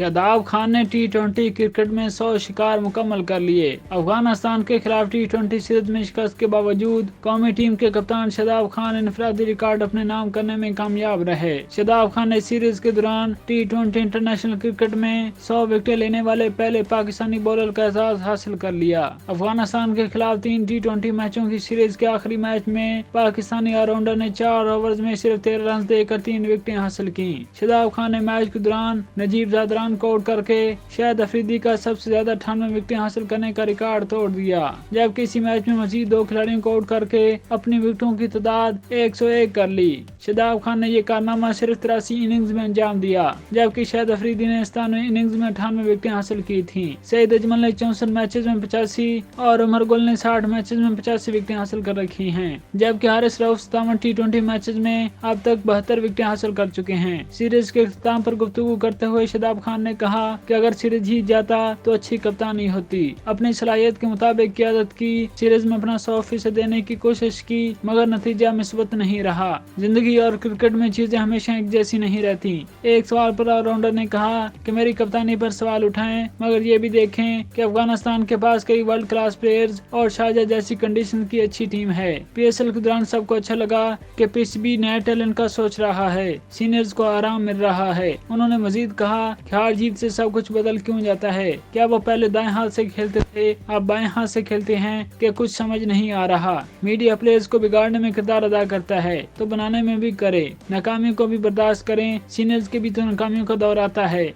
شاداب خان نے ٹی20 کرکٹ میں 100 شکار مکمل کر لیے۔ افغانستان کے خلاف ٹی20 سیریز میں شکست کے باوجود قومی ٹیم کے کپتان شاداب خان انفرادی ریکارڈ اپنے نام کرنے میں کامیاب رہے۔ شاداب خان نے سیریز کے دوران ٹی20 انٹرنیشنل کرکٹ میں 100 وکٹیں لینے والے پہلے پاکستانی بولر کا اعزاز حاصل کر لیا۔ افغانستان کے خلاف 3 ٹی20 میچوں کی سیریز کے آخری میچ میں پاکستانی آل راؤنڈر نے 4 اوورز میں صرف 13 رنز دے کر 3 وکٹیں حاصل کی۔ شاداب خان نے میچ کے دوران نجیب زادران کو آؤٹ کر کے شاہد افریدی کا سب سے زیادہ 98 وکٹیں حاصل کرنے کا ریکارڈ توڑ دیا، جبکہ اسی میچ میں مزید 2 کھلاڑیوں کو آؤٹ کر کے اپنی وکٹوں کی تعداد 101 کر لی۔ شاداب خان نے یہ کارنامہ صرف 83 اننگز میں انجام دیا، جبکہ شاہد افریدی نے 97 اننگز میں 98 وکٹیں حاصل کی تھیں۔ سعید اجمل نے 64 میچز میں 85 اور عمر گل نے 60 میچز میں 85 وکٹیں حاصل کر رکھی ہیں، جبکہ حارث رؤف 57 ٹی20 میچز میں اب تک 72 وکٹیں حاصل کر چکے ہیں۔ سیریز کے اختتام پر گفتگو کرتے ہوئے شاداب خان نے کہا کہ اگر سیریز جیت جاتا تو اچھی کپتانی ہوتی، اپنی صلاحیت کے مطابق قیادت کی، سیریز میں اپنا 100% دینے کی کوشش کی، مگر نتیجہ مثبت نہیں رہا۔ زندگی اور کرکٹ میں چیزیں ہمیشہ ایک جیسی نہیں رہتی۔ ایک سوال پر آل راؤنڈر نے کہا کہ میری کپتانی پر سوال اٹھائیں، مگر یہ بھی دیکھیں کہ افغانستان کے پاس کئی ورلڈ کلاس پلیئرز اور شارجہ جیسی کنڈیشن کی اچھی ٹیم ہے۔ PSL کے دوران سب کو اچھا لگا کہ PCB نئے ٹیلنٹ کا سوچ رہا ہے، سینئرز کو آرام مل رہا ہے۔ انہوں نے مزید کہا کہ ہار جیت سے سب کچھ بدل کیوں جاتا ہے؟ کیا وہ پہلے دائیں ہاتھ سے کھیلتے تھے، اب بائیں ہاتھ سے کھیلتے ہیں کہ کچھ سمجھ نہیں آ رہا۔ میڈیا پلیئرز کو بگاڑنے میں کردار ادا کرتا ہے تو بنانے میں بھی کرے، ناکامیوں کو بھی برداشت کریں، سینئرز کے بھی تو ناکامیوں کا دور آتا ہے۔